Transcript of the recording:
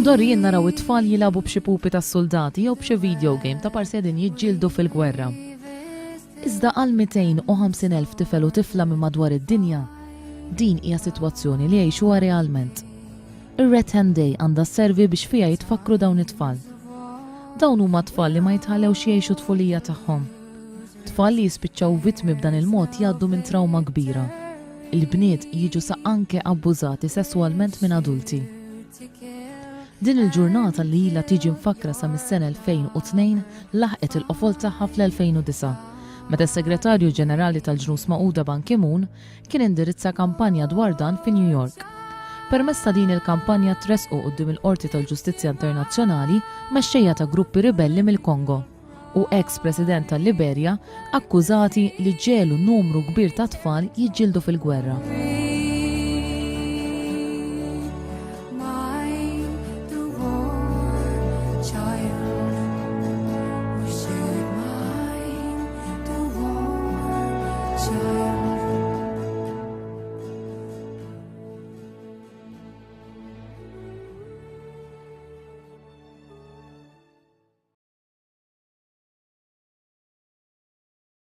Imdorrijin naraw it-tfal jilabu b'xi pupi tas-soldati jew b'xi video game ta' parsedin jiġġieldu fil-gwerra. Iżda għal 250,000 tifel u tifla minn madwar id-dinja, din hija sitwazzjoni li jgħixuha realment. Ir-Red Hand Day għandha sservi biex fiha jitfakru dawn it-tfal. Dawn huma tfal li ma jitħallewx jgħixu tfulija tagħhom. Tfal li jispiċċaw vittmi b'dan il-mod jgħaddu minn trawma kbira. Il-bniet jiġu sa anke abbużati sesswalment minn adulti. Din il-ġurnata li ilha tiġi mfakra sa mis-sena 2002 laħqet il-qofol tagħha fl-2009, meta s-Segretarju Ġenerali tal-Ġnus Magħquda Ban Ki-moon kien indirizza kampanja dwar dan fi New York. Permezz ta' din il-kampanja tresqu quddiem il-Qorti tal-Ġustizzja Internazzjonali mexxejja ta' gruppi ribelli mill-Kongo u ex-President tal-Liberja akkużati li ġelu numru kbir ta' tfal jiġġieldu fil-gwerra.